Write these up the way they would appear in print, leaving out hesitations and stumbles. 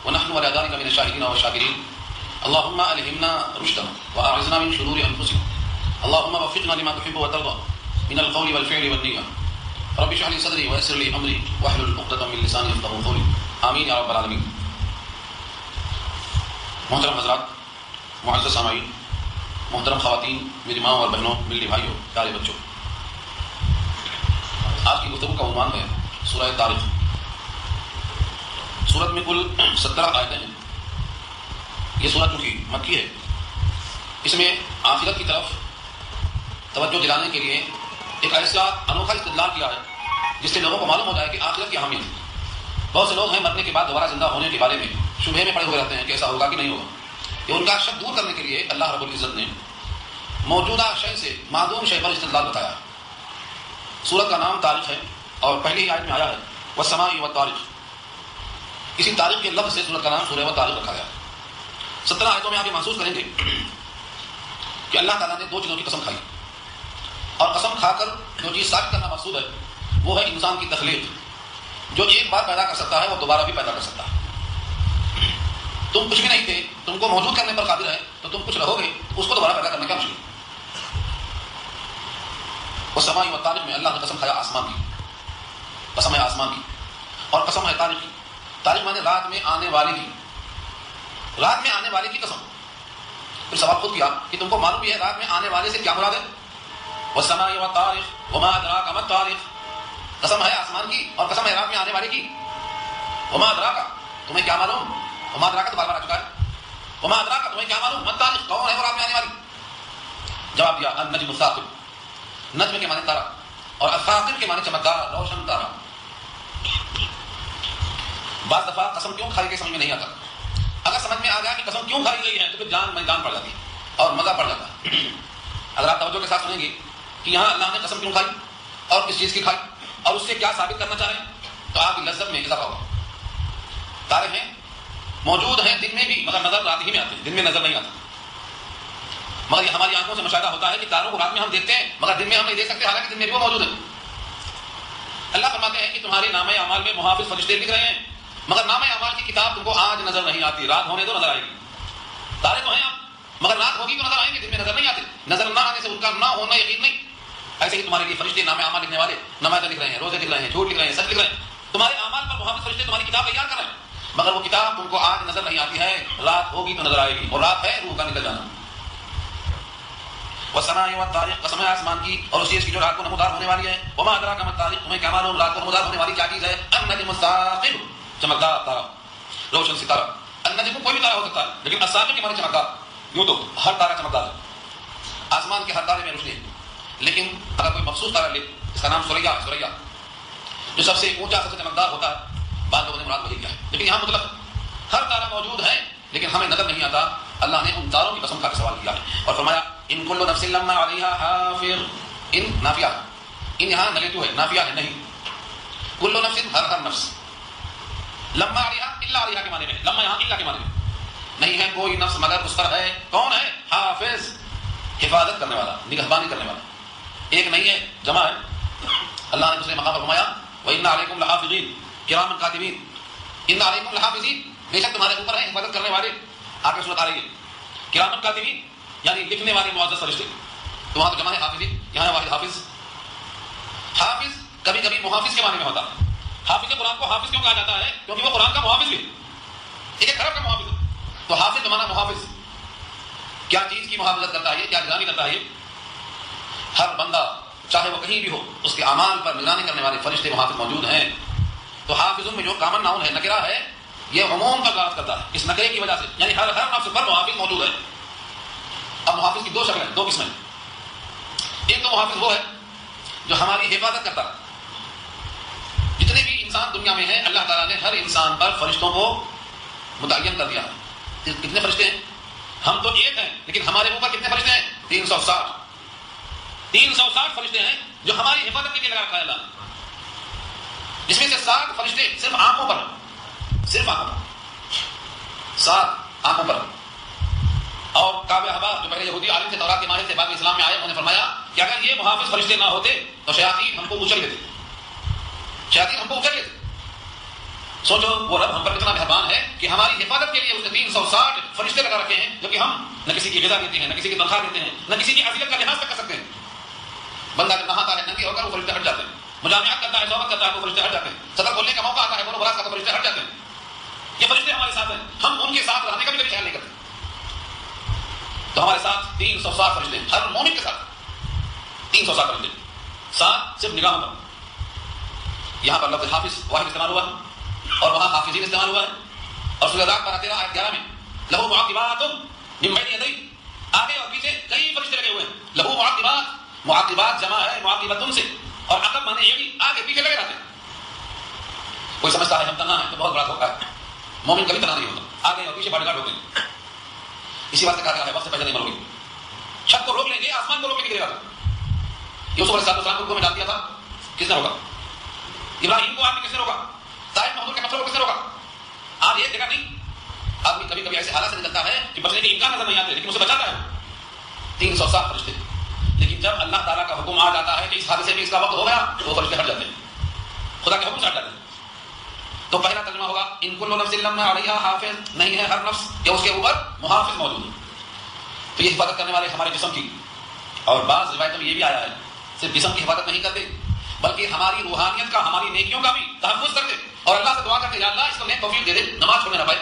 ونحن على ذلك من الشاهدين والشاكرين. اللهم ألهمنا رشدنا وأعذنا من شرور أنفسنا. اللهم وفقنا لما تحب وترضى من القول والفعل والنية. رب اشرح لي صدري ويسر لي أمري واحلل عقدة من لساني يفقهوا قولي. آمین یا رب العالمین. محترم حضرات، معزز سامعین، محترم خواتین، میری ماں اور بہنوں، میری بھائیوں، پیارے بچوں، آج کی گفتگو کا عنوان ہے سورہ طارق. سورت میں کل 17 آیتیں ہیں. یہ سورت چونکہ مکی ہے، اس میں آخرت کی طرف توجہ دلانے کے لیے ایک ایسا انوکھا استدلال کیا ہے جس سے لوگوں کو معلوم ہوتا ہے کہ آخرت کی اہمیت. بہت سے لوگ ہیں مرنے کے بعد دوبارہ زندہ ہونے کے بارے میں شبہے میں پڑے ہوئے رہتے ہیں کہ ایسا ہوگا کہ نہیں ہوگا. کہ ان کا شک دور کرنے کے لیے اللہ رب العزت نے موجودہ شے سے معدوم شے پر استدلال بتایا. سورت کا نام طارق ہے اور پہلی ہی آیت میں آیا ہے والسماء والطارق. کسی طارق کے لفظ سے سورت کا نام سورہ والطارق رکھا گیا. 17 آیتوں میں آپ یہ محسوس کریں گے کہ اللہ تعالیٰ نے 2 چیزوں کی قسم کھائی، اور قسم کھا کر جو چیز ثابت کرنا مقصود ہے وہ ہے انسان کی تخلیق. جو ایک بار پیدا کر سکتا ہے وہ دوبارہ بھی پیدا کر سکتا ہے. تم کچھ بھی نہیں تھے، تم کو موجود کرنے پر قادر ہے، تو تم کچھ رہو گے، اس کو دوبارہ پیدا کرنے کا مشکل. والسماء والطارق میں اللہ نے قسم کھایا آسمان کی، قسم ہے آسمان کی، اور قسم ہے طارق کی. طارق مانے رات میں آنے والے کی، رات میں آنے والے کی قسم. پھر سوال خود کیا کہ تم کو معلوم بھی ہے رات میں آنے والے سے کیا مراد ہے. والسماء والطارق وما ادراک ما الطارق. قسم ہے آسمان کی اور قسم ہے رات میں آنے والے کی. وما ادراک، تمہیں کیا معلوم. وما ادراک تو بار بار آ چکا ہے. وما ادراک، تمہیں کیا معلوم. ما الطارق، کون ہے وہ رات میں آنے والی. جواب دیا النجم الثاقب. نجم کے معنی تارا اور الثاقب کے معنی چمکدار، روشن تارا. بعض دفعہ قسم کیوں کھائی گئی سمجھ میں نہیں آتا. اگر سمجھ میں آ گیا کہ قسم کیوں کھائی گئی ہے تو پھر جان میدان پڑ جاتی ہے اور مزہ پڑ جاتا ہے. اگر آپ توجہ کے ساتھ سنیں گے کہ یہاں اللہ نے قسم کیوں کھائی اور کس چیز کی کھائی اور اس سے کیا ثابت کرنا چاہ رہے ہیں، تو آپ کی لذت میں اضافہ ہوگا. تارے ہیں، موجود ہیں دن میں بھی، مگر نظر رات ہی میں آتے ہیں، دن میں نظر نہیں آتے. مگر یہ ہماری آنکھوں سے مشاہدہ ہوتا ہے کہ تاروں کو رات میں ہم دیکھتے ہیں مگر دن میں ہم نہیں دیکھ سکتے، حالانکہ دن میں بھی وہ موجود ہیں. اللہ فرماتے ہیں کہ تمہارے نامہ اعمال میں محافظ فرشتے لکھ رہے ہیں، مگر نامہ اعمال کی کتاب تم کو آج نظر نہیں آتی، رات ہونے تو نظر آئے گی. تارے تو ہیں آپ، مگر رات ہوگی تو نظر آئیں گے، دن میں نظر نہیں آتے. نظر نہ آنے سے ان کا نہ ہونا یقین نہیں. ایسے ہی تمہارے لیے فرشتے نامہ اعمال لکھنے والے نمازیں لکھ رہے ہیں، روزے لکھ رہے ہیں، جھوٹ لکھ رہے ہیں، سچ لکھ رہے ہیں. تمہارے اعمال پر محافظ فرشتے تمہاری کتاب تیار کر رہے ہیں، مگر وہ کتاب تم کو آج نظر نہیں آتی ہے، رات ہوگی تو نظر آئے گی، اور رات ہے روح کا نکل جانا. والسماء والطارق، قسم ہے آسمان کی اور اس چیز کی جو رات کو نمودار ہونے والی ہے. وما ادراک ما الطارق، تمہیں کیا معلوم رات کو نمودار ہونے والی کیا چیز ہے. النجم الثاقب، چمکدار تارا، روشن ستارہ. النجم کوئی بھی تارا ہو سکتا ہے، لیکن الثاقب کے معنی چمکدار. یوں تو ہر تارا چمکدار ہے، آسمان کے ہر تارے میں روشنی ہے. لیکن اگر کوئی مخصوص تارا لے، اس کا نام سوریا ہے، سوریا جو سب سے اونچا سب سے چمکدار ہوتا ہے، بعض لوگوں نے مراد وہی کیا ہے. لیکن یہاں مطلب ہر تارا موجود ہے لیکن ہمیں نظر نہیں آتا. اللہ نے ان تاروں کی قسم کھا کے سوال کیا اور فرمایا ان کل نفس لما علیہا حافظ. ان نافیہ، ان یہاں نگیٹو ہے، نافیہ ہے نہیں. کل نفس، ہر نفس. لما علیہا، الا علیہا کے معنی میں. لما یہاں الا کے معنی میں. نہیں ہے کوئی نفس مگر اس پر ہے. کون ہے؟ حافظ، حفاظت کرنے والا، نگہبانی کرنے والا. ایک نہیں ہے، جمع ہے. اللہ نے دوسرے مقام پر فرمایا وَإِنَّ عَلَيْكُمْ لَحَافِظِينَ كِرَامًا كَاتِبِينَ. ان علیکم لحافظین، بے شک تمہارے اوپر ہیں حفاظت کرنے والے. آگے صورت آ رہی ہے کرامن کاتبین، یعنی لکھنے والے معزز فرشتے. تو وہاں تو جمع ہے حافظین، یہاں ہے واحد حافظ. حافظ کبھی کبھی محافظ کے معنی میں ہوتا ہے. حافظ قرآن کو حافظ کیوں کہا جاتا ہے؟ کیونکہ وہ قرآن کا محافظ بھی ہے، ایک گھر کا محافظ ہے. تو حافظ بمانا محافظ. کیا چیز کی محافظت کرتا ہے، کیا نگرانی کرتا ہے؟ ہر بندہ چاہے وہ کہیں بھی ہو، اس کے اعمال پر نگرانی کرنے والے فرشتے وہاں پہ موجود ہیں. تو حافظ میں جو کامن ناؤن ہے، نکرہ ہے، یہ عموم پر بات کرتا ہے اس نکرے کی وجہ سے، یعنی ہر نفس پر محافظ موجود ہے. اب محافظ کی 2 شکلیں، 2 قسمیں. ایک تو محافظ وہ ہے جو ہماری حفاظت کرتا ہے. جتنے بھی انسان دنیا میں ہیں، اللہ تعالیٰ نے ہر انسان پر فرشتوں کو متعین کر دیا ہے. کتنے فرشتے ہیں؟ ہم تو ایک ہیں، لیکن ہمارے اوپر کتنے فرشتے ہیں؟ 360. 360 فرشتے ہیں جو ہماری حفاظت کے لیے لگا رکھا ہے اللہ نے. جس میں سے 60 فرشتے صرف آنکھوں پر، صرف آنکھوں پر، 7 آنکھوں پر. اور کعب احبار جو پہلے یہودی عالم تھے، تورات کے ماہر تھے، بعد میں اسلام میں آئے، انہوں نے فرمایا کہ اگر یہ محافظ فرشتے نہ ہوتے تو شیاطین ہم کو اچل لیتے، شیاطین ہم کو اچل لیتے. سوچو وہ رب ہم پر کتنا مہربان ہے کہ ہماری حفاظت کے لیے اس نے 360 فرشتے لگا رکھے ہیں، جو کہ ہم نہ کسی کی غذا دیتے ہیں، نہ کسی کی تنخواہ دیتے ہیں، نہ کسی کی اذیت کا لحاظ تک کر سکتے ہیں۔ بندہ جب نہاتا ہے ننگے ہو کر وہ فرشتے ہٹ جاتے ہیں، مجامعات کرتا ہے، توبہ کرتا ہے وہ فرشتے ہٹ جاتے ہیں، صدر بولنے کا موقع آتا ہے، بولو براز کا تو فرشتے ہٹ جاتے ہیں۔ یہ فرشتے ہمارے ساتھ ہیں، ہم ان کے ساتھ رہنے کا بھی کبھی خیال نہیں کرتے۔ تو ہمارے ساتھ 360 فرشتے ہیں، ہر مومن کے ساتھ 360 فرشتے، ساتھ صرف نگاہوں پر۔ یہاں پر لفظ حافظ واحد استعمال ہوا ہے اور وہاں حافظین استعمال ہوا ہے، اور سورہ ذات پر 13 آیت 11 میں لہو معقبات من بین یدیہ، آگے اور پیچھے کئی فرشتے لگے ہوئے ہیں۔ لہو معقبات، معقبات جمع ہے معقبۃ سے، اور عقب مانے یہ بھی آگے پیچھے لگے رہتے ہیں۔ کوئی سمجھتا ہے ہم تنہا ہیں تو بہت بڑا دھوکہ ہے، مومن کبھی تنہا نہیں ہوتا، آگے اور پیچھے باڈی گارڈ ہوتے ہیں۔ اسی واسطے کہا گیا ہے وقت سے پہلے نہیں مرو گے، چھت کو روک لیں گے، آسمان کو روک لیں گے، گرے گا۔ یوسف علیہ السلام کو میں ڈال دیا تھا، کس نے روکا؟ ابراہیم کو آپ نے کس نے روکا؟ طائف محمود کے پتھروں کو کس نے روکا؟ آج یہ جگہ نہیں، آدمی کبھی کبھی ایسے حالات سے نکلتا ہے کہ بچنے کے امکان نظر نہیں آتے، لیکن اسے بچاتا ہے 360 فرشتے۔ لیکن جب اللہ تعالیٰ کا حکم آ جاتا ہے کہ اس حادثے میں اس کا وقت ہو گیا تو وہ فرشتے ہٹ جاتے ہیں، خدا کے حکم سے ہٹ جاتے ہیں۔ تو پہلا ترجمہ ہوگا ان کل نفس لما علیہا حافظ، نہیں ہے ہر نفس کہ اس کے اوپر محافظ موجود ہے۔ تو یہ حفاظت کرنے والے ہمارے جسم کی، اور بعض روایتوں میں یہ بھی آیا ہے صرف جسم کی حفاظت نہیں کرتے بلکہ ہماری روحانیت کا، ہماری نیکیوں کا بھی تحفظ کرتے، اور اللہ سے دعا کرتے یا اللہ اس کو نیک توفیق دے دے، نماز چھوڑنے نہ پائے،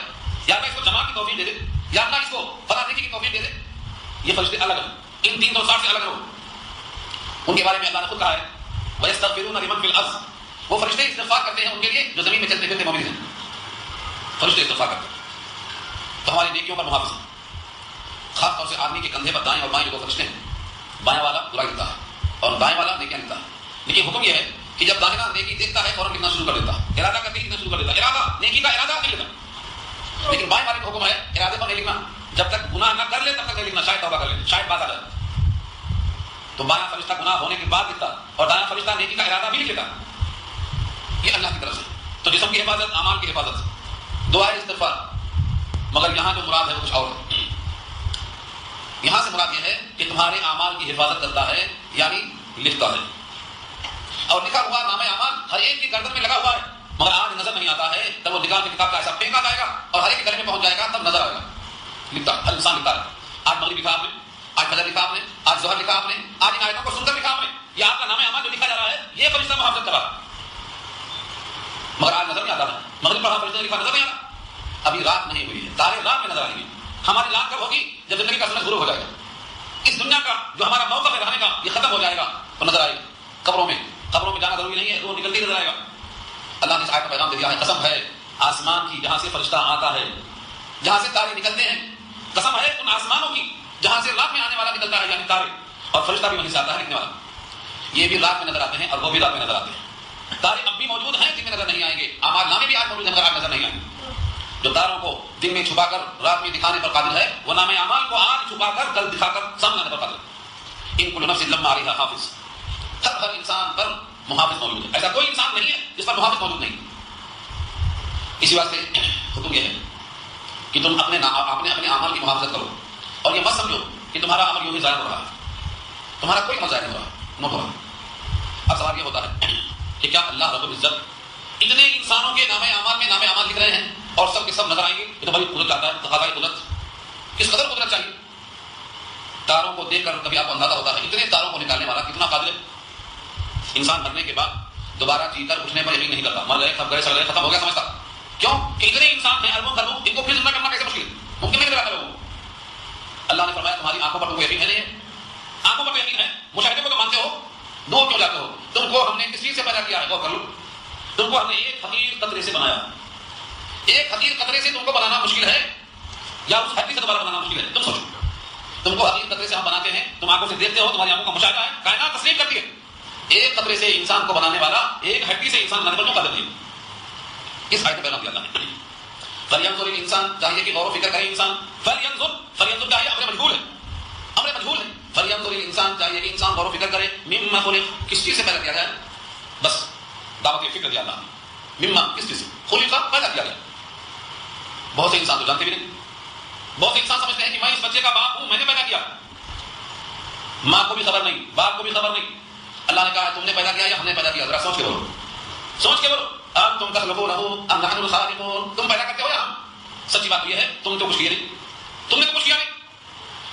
یا اللہ اس کو جماعت کی توفیق دے دے، یا اللہ اس کو فلاں نیکی کی توفیق دے دے۔ یہ فرشتے الگ ہیں، ان 360 سے الگ رہو۔ ان کے بارے میں اللہ نے خود کہا ہے وَيَسْتَغْفِرُونَ لِمَنْ فِي الْأَرْضِ، وہ فرشتے استغفار کرتے ہیں ان کے لیے جو زمین میں چلتے پھرتے مومن ہیں، فرشتے استغفار کرتے ہیں۔ تو ہماری نیکیوں پر محافظ ہیں، خاص طور سے آدمی کے کندھے پر دائیں اور بائیں جو دو فرشتے ہیں، بائیں والا برائی لکھتا ہے اور دائیں والا نیکیاں لکھتا ہے۔ لیکن حکم یہ ہے کہ جب داہنا نیکی دیکھتا ہے فوراً لکھنا شروع کر دیتا ہے، ارادہ کر کے لکھنا شروع کر دیتا ہے، ارادہ نیکی کا ارادہ نہیں لکھنا۔ لیکن بائیں والے کا حکم ہے ارادے پر نہیں لکھنا، جب تک گناہ نہ کر لے تب تک نہیں لکھنا، شاید توبہ کر لے، شاید بات آ جائے۔ تو بایاں فرشتہ گناہ ہونے کے بعد لکھتا اور دایاں فرشتہ نیکی کا ارادہ بھی لکھ لیتا، یہ اللہ کی طرف سے۔ تو جسم کی حفاظت، اعمال کی حفاظت، دعا استغفار۔ مگر یہاں جو مراد ہے وہ کچھ اور ہے۔ یہاں سے مراد یہ ہے کہ تمہارے اعمال کی حفاظت کرتا ہے، یعنی لکھتا ہے، اور لکھا ہوا نام اعمال ہر ایک کی گردن میں لگا ہوا ہے، مگر آج نظر نہیں آتا ہے، تب وہ نگاہ کی کتاب کا ایسا پھینکا جائے گا اور ہر ایک کے گلے میں پہنچ جائے گا، تب نظر آئے گا۔ لکھتا ہر انسان لکھتا ہے، آج مغرب لکھا آپ نے، آج فجر لکھا آپ نے، آج ظہر لکھا آپ نے، آج ان آیتوں کو سن کر لکھا آپ نے، یہ آپ کا نام اعمال جو لکھا جا رہا ہے یہ فرشتہ محافظت کر رہا ہے، مگر آج نظر نہیں آتا ہے۔ مغرب پڑھا فرشتہ نے لکھا، نظر نہیں آتا، ابھی رات نہیں ہوئی ہے، تارے رات میں نظر آئیں گے۔ ہماری رات کب ہوگی؟ جب زندگی کا سمجھ شروع ہو جائے گا، اس دنیا کا جو ہمارا موقف ہے رہنے کا یہ ختم ہو جائے گا تو نظر آئے گا۔ قبروں میں جانا ضروری نہیں ہے، روح نکلتی نظر آئے گا۔ اللہ نے اس آیت کا پیغام دے دیا ہے، قسم ہے آسمان کی جہاں سے فرشتہ آتا ہے، جہاں سے تارے نکلتے ہیں، قسم ہے ان آسمانوں کی جہاں سے رات میں آنے والا نکلتا ہے، یعنی تارے، اور فرشتہ بھی وہیں سے آتا ہے لکھنے والا، یہ بھی رات میں نظر آتے ہیں اور وہ بھی رات میں نظر آتے ہیں۔ تارے اب بھی موجود ہیں، دن میں نظر نہیں آئیں گے، اعمال نامے بھی آج موجود ہیں مگر آج نظر نہیں آئیں گے۔ جو تاروں کو دن میں چھپا کر رات میں دکھانے پر قادر ہے، وہ نام اعمال کو آج چھپا کر کل دکھا کر سامنے آنے پر قادر ہے۔ ان کل نفس لما علیہا حافظ، ہر انسان پر محافظ موجود ہے، ایسا کوئی انسان نہیں ہے جس پر محافظ موجود نہیں۔ اسی واسطے حکم یہ ہے کہ تم اپنے اعمال کی محافظت کرو، اور یہ مت سمجھو کہ تمہارا عمل یوں ہی ضائع ہو رہا ہے، تمہارا کوئی عمل ضائع نہیں ہو رہا، نہ ہو رہا۔ اب سوال یہ ہوتا ہے کہ کیا اللہ رب العزت اتنے انسانوں کے نام اعمال میں نام اعمال لکھ رہے ہیں اور سب کے سب نظر آئیں گے؟ یہ تو بڑی قدرت چاہتا ہے، تقاضۂ قدرت، کس قدر قدرت چاہیے؟ تاروں کو دیکھ کر کبھی آپ کو اندازہ ہوتا ہے اتنے تاروں کو نکالنے والا کتنا قادر ہے؟ انسان مرنے کے بعد دوبارہ جی کر اٹھنے پر یقین نہیں کرتا، مر گئے سب گئے سڑ گئے ختم ہو گیا سمجھتا، کیوں کہ اتنے انسان ہیں اربوں خربوں، ان کو پھر زندہ کرنا کیسے مشکل ہے، ممکن نہیں لگاتا لوگوں کو۔ اللہ نے فرمایا تمہاری آنکھوں پر تم کو یقین ہے نہیں ہے، آنکھوں پر تو یقین ہے، مشاہدے کو تو مانتے ہو، دور کیوں جاتے ہو؟ تم کو ہم نے کس چیز سے پیدا کیا ہے غور کر لو، تم کو ہم نے ایک حقیر قطرے سے بنایا، ایک حقیر قطرے سے تم کو بنانا مشکل ہے یا اس ہڈی سے دوبارہ بنانا مشکل ہے؟ تم سوچو، تم کو حقیر قطرے سے ہم بناتے ہیں، تم آنکھوں سے دیکھتے ہو، تمہاری آنکھوں کا مشاہدہ ہے، کائنات تسلیم کرتی ہے، ایک قطرے سے انسان کو بنانے والا ایک ہڈی سے انسان بنانے پر کیوں قادر نہیں؟ اس آیت کا پیغام دیا اللہ نے۔ فَلْيَنظُرِ الْإِنسان، چاہیے کہ غور و فکر کرے انسان، فَلْيَنظُر چاہیے، امر مجہول ہے، امر مجہول ہے، فَلْيَنظُرِ الْإِنسان چاہیے کہ انسان غور و فکر کرے، مِمَّا خُلِقَ، کس چیز سے پیدا کیا جائے؟ بس دعوت فکر دیا اللہ نے، مما کس چیز سے خلق پیدا کیا گیا۔ بہت سے انسان تو جانتے بھی نہیں، بہت سے انسان سمجھتے ہیں کہ میں اس بچے کا باپ ہوں، میں نے پیدا کیا، ماں کو بھی خبر نہیں، باپ کو بھی خبر نہیں۔ اللہ نے کہا تم نے پیدا کیا یا ہم نے پیدا کیا؟ ذرا سوچ کے بولو، سوچ کے بولو، انتم تخلقونہ ام نحن الخالقون، تم پیدا کرتے ہو یا ہم؟ سچی بات یہ ہے تم تو کچھ کیے نہیں، تم نے تو کچھ کیا نہیں،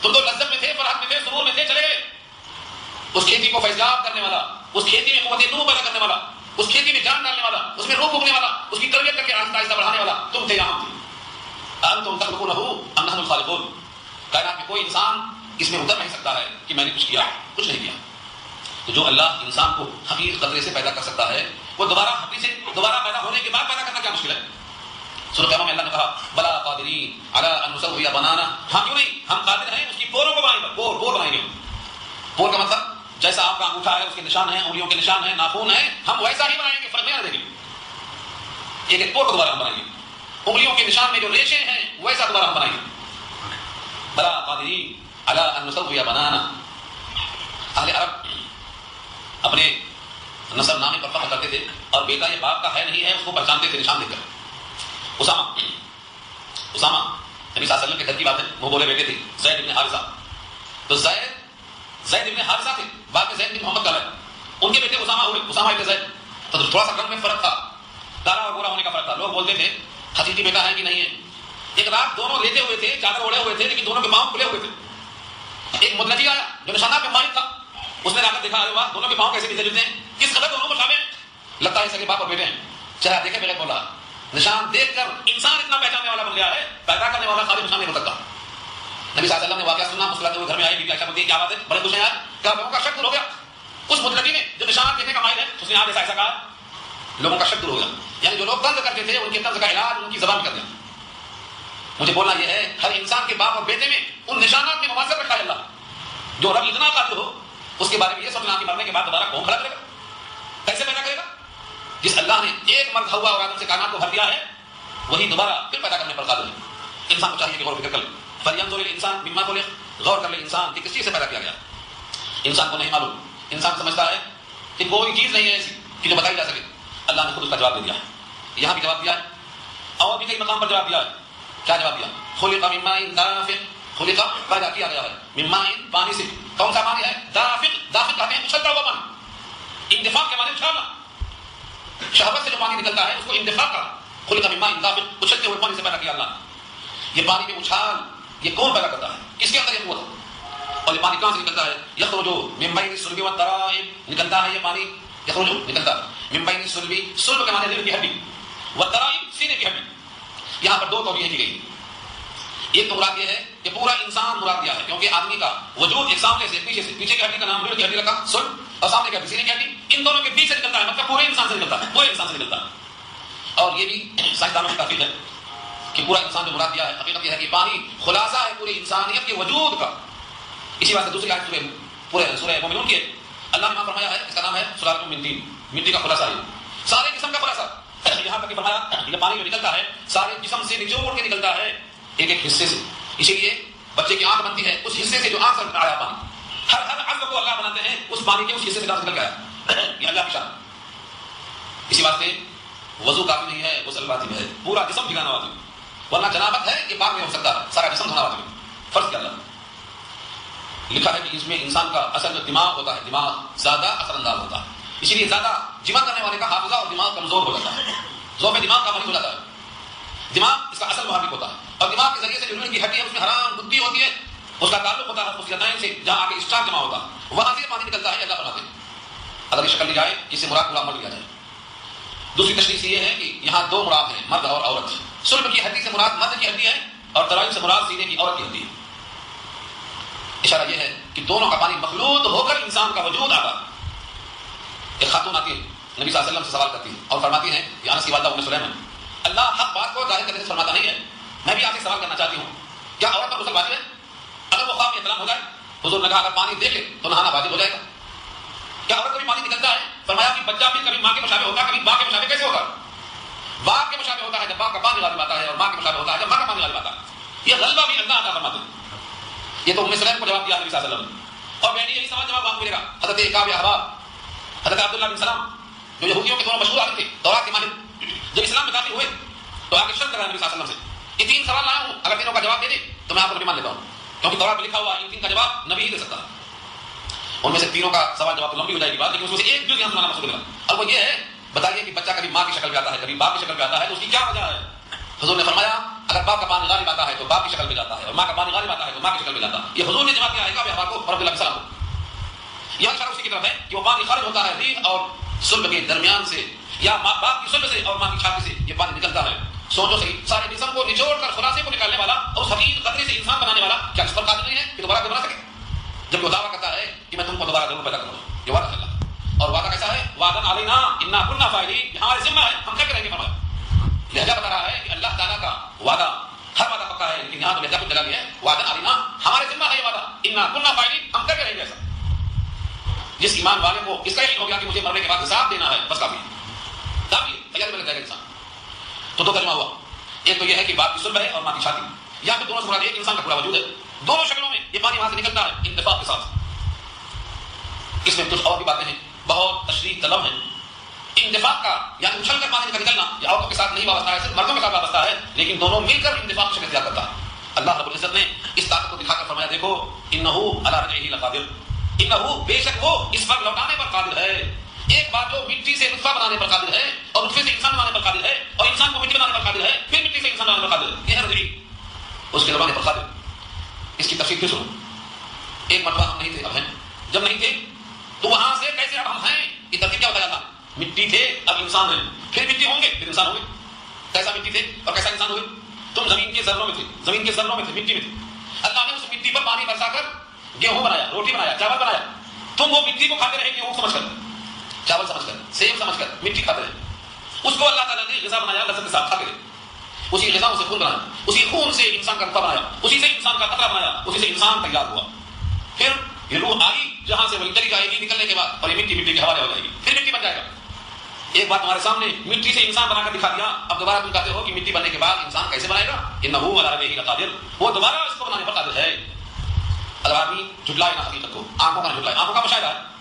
تم تو لذت میں تھے، فرحت میں تھے، سرور میں تھے، چلے گئے۔ اس کھیتی کو فیضیاب کرنے والا، اس کھیتی میں قوت نو پیدا کرنے والا، اس کھیتی میں جان ڈالنے والا، اس میں روح اگنے والا، اس کی تربیت کر کے آہستہ آہستہ بڑھانے والا تم تھے یا ہم تھے۔ انتم تخلقونہ ام نحن الخالقون۔ کائنات میں کوئی انسان اس میں اتر نہیں سکتا ہے کہ میں نے کچھ کیا، کچھ نہیں کیا۔ تو جو اللہ انسان کو حقیر قطرے سے پیدا کر سکتا ہے، وہ دوبارہ پیدا ہونے کے بعد پیدا کرنا کیا مشکل ہے؟ سورۃ قیامہ میں اللہ نے کہا بلا قادرین علی ان نسوی بنانا، ہاں کیوں نہیں، ہم قادر ہیں اس کی پوروں کو بنائیں گے، پور بنائیں گے۔ پور کا مطلب جیسا آپ کا انگوٹھا ہے اس کے نشان ہیں، انگلیوں کے نشان ہیں، ناخن ہیں، ہم ویسا ہی بنائیں گے، فرق نہیں رکھیں گے۔ ایک ایک پور کو دوبارہ ہم بنائیں گے، انگلیوں کے نشان میں جو ریشے ہیں ویسا دوبارہ ہم بنائیں گے۔ بلا قادرین علی ان نسوی بنانا۔ اہل عرب اپنے نسب نامے پر فخر کرتے تھے، اور بیٹا یہ باپ کا ہے نہیں ہے اس کو پہچانتے تھے نشان دیکھ کر۔ اسامہ نبی صلی اللہ علیہ وسلم کے گھر کی بات ہے، وہ بولے بیٹے تھے زید بن حارثہ، تو زید بن حارثہ تھے، بعد میں زید بن محمد کا ہے، ان کے بیٹے اسامہ ہوئے، اسامہ ابن زید۔ تو تھوڑا سا رنگ میں فرق تھا، کالا اور گورا ہونے کا فرق تھا، لوگ بولتے تھے حقیقی بیٹا ہے کہ نہیں ہے۔ ایک رات دونوں لیٹے ہوئے تھے، چادر اوڑے ہوئے تھے، لیکن دونوں کے پاؤں کھلے ہوئے تھے۔ ایک مدلجی آیا جو نشانات میں مالک تھا، اس نے جا کر دیکھا، ارے واہ دونوں کے پاؤں کیسے ملتے جلتے ہیں، کس قدر دونوں مشابہ ہیں، لگتا ہے سگے باپ اور بیٹے ہیں۔ چہرہ دیکھے میرے بولا، نشان دیکھ کر انسان اتنا پہچاننے والا بن گیا ہے، پیدا کرنے والا خالی نشان نہیں ہو سکتا۔ نبی صلی اللہ علیہ وسلم نے واقعہ سنا، مسکراتے ہوئے گھر میں آئے، بی بی عائشہ بولتی ہے کیا بات ہے، بڑے خوش ہیں یار، کیا لوگوں کا شک دور ہو گیا؟ اس مدلجی نے جو نشانات دیکھنے کا ماہر ہے، اس نے آج ایسا کہا، لوگوں کا شک دور ہو گیا۔ یعنی جو لوگ طنز کرتے تھے ان کے طنز کا علاج ان کی زبان کر دیا۔ مجھے بولنا یہ ہے ہر انسان کے باپ اور بیٹے میں ان نشانات میں مماثلت رکھا ہے اللہ۔ جو رب اتنا قادر ہو اس کے بارے میں یہ سوچنا کہ مرنے کے بعد دوبارہ کون کھڑا کرے گا، کیسے پیدا کرے گا؟ جس اللہ نے ایک مرد ہوا اور آدم سے کائنات کو بھر دیا ہے، وہی دوبارہ پھر پیدا کرنے پر قادر ہے۔ انسان کو چاہیے کہ غور و فکر کر لے، فَلْيَنظُرِ الْإِنسَانُ مِمَّا خُلِقَ، غور کر لے انسان کہ کس چیز سے پیدا کیا گیا۔ انسان کو نہیں معلوم، انسان سمجھتا ہے کہ کوئی چیز نہیں ہے ایسی کہ جو بتائی جا سکے۔ اللہ نے خود اس کا جواب دے دیا ہے، یہاں بھی جواب دیا ہے اور بھی کئی مقام پر جواب دیا ہے۔ کیا جواب دیا؟ خُلِقَ مِن مَاءٍ دَافِقٍ، خُلِقَ پیدا کیا گیا ہے، مِن مَاءٍ پانی سے، کون سا پانی ہے؟ دافق، دافق کہتے ہیں اچھلتا ہوا پانی، اندفاق کے معنی اچھالنا، شہوت سے جو پانی نکلتا ہے اس کو اندفاق کہا۔ خلق من ماء دافق، اچھلتے ہوئے پانی سے پیدا کیا اللہ نے۔ یہ پانی میں اچھال یہ کون پیدا کرتا ہے؟ کس کے اندر یہ قوت ہے؟ اور یہ پانی کہاں سے نکلتا ہے؟ یخرج من بین الصلب والترائب، نکلتا ہے یہ پانی، یخرج نکلتا ہے من بین الصلب، صلب کے معنی دل کی ہڈی، والترائب سینے کی ہڈی۔ یہاں پر دو توجیہیں کی گئی، ایک تو مراد یہ ہے کہ پورا انسان مراد دیا ہے، کیونکہ آدمی کا وجود ایک سامنے سے پیچھے سے، پیچھے کی ہڈی کا نام ریڑھ کی ہڈی رکھا صلب، اور سامنے کی ہڈی سینے کی ہڈی، ان دونوں کے بیچ سے نکلتا ہے، مطلب پورے انسان سے نکلتا ہے، پورے انسان سے نکلتا ہے۔ اور یہ بھی سائنسدانوں کی تحقیق ہے کہ پورا انسان جو مراد دیا ہے، حقیقت یہ ہے کہ پانی خلاصہ ہے پوری انسانیت کے وجود کا۔ اسی بات سے دوسری آیت سورہ مومنون کی اللہ نے فرمایا ہے، اس کا نام ہے سلالۃ من طین، مٹی کا خلاصہ ہے، سارے جسم کا خلاصہ۔ یہاں تک کہ فرمایا یہ پانی جو نکلتا ہے سارے جسم سے نچوڑ کے نکلتا ہے ایک ایک حصے سے، اسی لیے بچے کی آنکھ بنتی ہے اس حصے سے جو آنکھ سے آیا پانی، ہر عضو کو اللہ بناتے ہیں اس پانی کے اس حصے سے نکل گیا، یہ اللہ کی شان۔ اسی واسطے وضو کافی نہیں ہے، غسل واجب ہے، پورا جسم بھگانا واجب ہے، ورنہ جنابت ہے یہ پاک نہیں ہو سکتا، سارا جسم دھونا واجب ہے، فرض کیا اللہ لکھا ہے کہ اس میں انسان کا اصل جو دماغ ہوتا ہے، دماغ زیادہ اثر انداز ہوتا ہے، اسی لیے زیادہ جمع کرنے والے کا حافظہ اور دماغ کمزور ہو جاتا ہے، ذوق دماغ کا مریض ہو جاتا ہے۔ دماغ اس کا اصل محرک ہوتا ہے، اور دماغ کے ذریعے سے جو ریڑھ کی ہڈی ہے اس میں حرام بتی ہوتی ہے، اس کا تعلق ہوتا ہے خصوصیتین سے، جہاں آگے اسٹاک جمع ہوتا ہے وہاں سے پانی نکلتا ہے، اللہ بناتے ہیں۔ اگر یہ شکل لی جائے جس سے مراد پورا عمل لیا جائے۔ دوسری تشریح یہ ہے کہ یہاں دو مراد ہیں، مرد اور عورت۔ صلب کی ہڈی سے مراد مرد کی ہڈی ہے، اور ترائب سے مراد سینے کی عورت کی ہڈی ہے۔ اشارہ یہ ہے کہ دونوں کا پانی مخلوط ہو کر انسان کا وجود آتا ہے۔ ایک خاتون آتی ہے نبی صلی اللہ علیہ وسلم سے سوال کرتی ہے اور فرماتی ہیں کہ انس کی والدہ ام سلیم ہے، اللہ حق بات کو ظاہر کرنے سے فرماتا نہیں ہے، میں بھی آپ سے سوال کرنا چاہتی ہوں، کیا عورت پر غسل واجب ہے؟ اگر وہ خواب میں احتلام ہو جائے، حضور نے کہا اگر پانی دیکھے تو نہانا واجب ہو جائے گا۔ کیا عورت کو بھی پانی نکلتا ہے؟ فرمایا کہ بچہ بھی کبھی ماں کے مشابہ ہوتا ہے، کبھی باپ کے مشابہ کیسے ہوگا؟ باپ کے مشابہ ہوتا ہے جب باپ کا پانی غالب آتا ہے، اور ماں کے مشابہ ہوتا ہے جب ماں کا پانی غالب آتا ہے۔ یہ غلبہ بھی اللہ عطا فرماتے ہیں۔ یہ تو ام سلیم کو جواب دیا نبی صلی اللہ علیہ وسلم، اور بہن یہی سوال جواب آپ ملے گا حضرت کعب احبار، حضرت عبداللہ بن سلام جو یہودیوں کے دونوں مشہور عالم تھے، تورات کے ماہر، جب اسلام میں داخل ہوئے تو آگے شرط کرا نبی صلی اللہ علیہ وسلم سے، یہ تین سوال لایا ہوں، اگر تینوں کا جواب دے دے تو میں آپ کو نبی مان لیتا ہوں، کیونکہ تورات میں لکھا ہوا ان تین کا جواب نبی ہی دے سکتا ہے۔ ان میں سے تینوں کا سوال جواب تو لمبی ہو جائے گی بات، لیکن اس میں سے ایک جز یہاں سنانا مقصود ہے، اور وہ یہ ہے بتائیے کہ بچہ کبھی ماں کی شکل میں آتا ہے کبھی باپ کی شکل میں آتا ہے تو اس کی کیا وجہ ہے؟ حضور نے فرمایا اگر باپ کا پانی غالب آتا ہے تو باپ کی شکل میں جاتا ہے اور ماں کا پانی غالب آتا ہے تو ماں کی شکل میں جاتا ہے. یہ حضور نے جمع کیا ہے کہ ہمارے کو رب السلام کو یہ اشارہ اسی کی طرف ہے کہ وہ پانی خارج ہوتا ہے ریح اور صلب کے درمیان سے یا باپ کی صلب سے اور ماں کی چھاتی سے یہ پانی نکلتا ہے. سوچو صحیح سارے جسم کو نچوڑ کر خلاصے کو نکالنے والا اور اس حقیقی قطرے سے انسان بنانے والا کیا اس پر قادر نہیں ہے کہ دوبارہ بنا سکے؟ جب وہ دعویٰ کرتا ہے کہ میں تم کو دوبارہ ضرور پیدا کروں گا یہ وعدہ اللہ. اور وعدہ کیسا ہے؟ وعدہ علینا انا کنا فاعلین ہمارے ذمہ ہے ہم کیا کریں گے. فرمایا لہجہ بتا رہا ہے کہ اللہ تعالیٰ کا وعدہ ہر وعدہ پکا ہے لیکن یہاں تو لہجہ کچھ جگہ ہے وعدہ علینا ہمارے ذمہ ہے یہ وعدہ انا کنا فاعلین ہم کیا کریں گے. ایسا جس ایمان والے کو اس کا یقین ہو گیا کہ مجھے مرنے کے بعد حساب دینا ہے بس کافی کافی تیاری میں لگ جائے گا انسان. تو دو ترجمہ ہوا. ایک تو یہ ہے کہ باپ کی صلب ہے اور ماں کی چھاتی یا پھر دونوں سے مراد ایک انسان کا پورا وجود ہے. دونوں شکلوں میں یہ پانی وہاں سے نکلتا ہے اتفاق کے ساتھ. اس میں کچھ اور بھی باتیں ہیں بہت تشریح طلب ہیں. انتفاق کا یعنی اچھل کر پانی کا نکلنا یہ عورتوں کے ساتھ نہیں وابستہ ہے صرف مردوں کے ساتھ وابستہ ہے لیکن دونوں مل کر انتفاق کی شکل اختیار کرتا ہے. اللہ رب العزت نے اس طاقت کو دکھا کر فرمایا دیکھو انہ علی رجعہ لقادر انہ بے شک وہ اس پر لوٹانے پر قادر ہے. ایک بات جو مٹی سے نطفہ بنانے پر قادر ہے اور نطفے سے انسان بنانے پر قادر ہے اور انسان کو مٹی بنانے پر قادر ہے پھر مٹی سے انسان بنانے پر قادر ہے. یہ ہے رجعی اس کے لوٹانے پر قادر. اس کی تفصیل پھر سنو. ایک مرتبہ ہم نہیں تھے اب ہیں. جب نہیں تھے تو وہاں سے کیسے اب ہم ہیں یہ ترتیب کیا ہوتا جاتا ہے. مٹی تھے اب انسان ہیں پھر مٹی ہوں گے پھر انسان ہوں گے. کیسا مٹی تھے اور کیسا انسان ہوئے؟ تم زمین کے ذروں میں تھے زمین کے ذروں میں تھے مٹی میں تھے. اللہ نے اس مٹی پر پانی برسا کر گیہوں بنایا روٹی بنایا چاول بنایا. تم وہ مٹی کو کھاتے رہے گیہوں سمجھ کر چاول سمجھ کر سیب سمجھ کر مٹی کھاتے رہے. اس کو اللہ تعالیٰ نے غذا بنایا لذت کے ساتھ کھاتے رہے. اسی غذا سے خون بنایا اسی خون سے انسان کا نطفہ بنایا اسی سے انسان کا قطرہ بنایا اسی سے انسان تیار ہوا. پھر یہ روح آئی جہاں سے وہی چلی جائے گی نکلنے کے بعد اور یہ مٹی کے حوالے ہو جائے گی پھر مٹی بن جائے گا. ایک بات تمہارے سامنے مٹی سے انسان بنا کر دکھا دیا. اب دوبارہ تم کہتے ہو کہ مٹی بننے کے بعد انسان کیسے بنائے گا؟ انہ علی رجعہ لقادر وہ دوبارہ اس کو بنانے پر قادر ہے. اگر آدمی جھٹلائے نا حقیقت کو آنکھوں کا جھٹلائے آنکھوں کا مشاہدہ ہے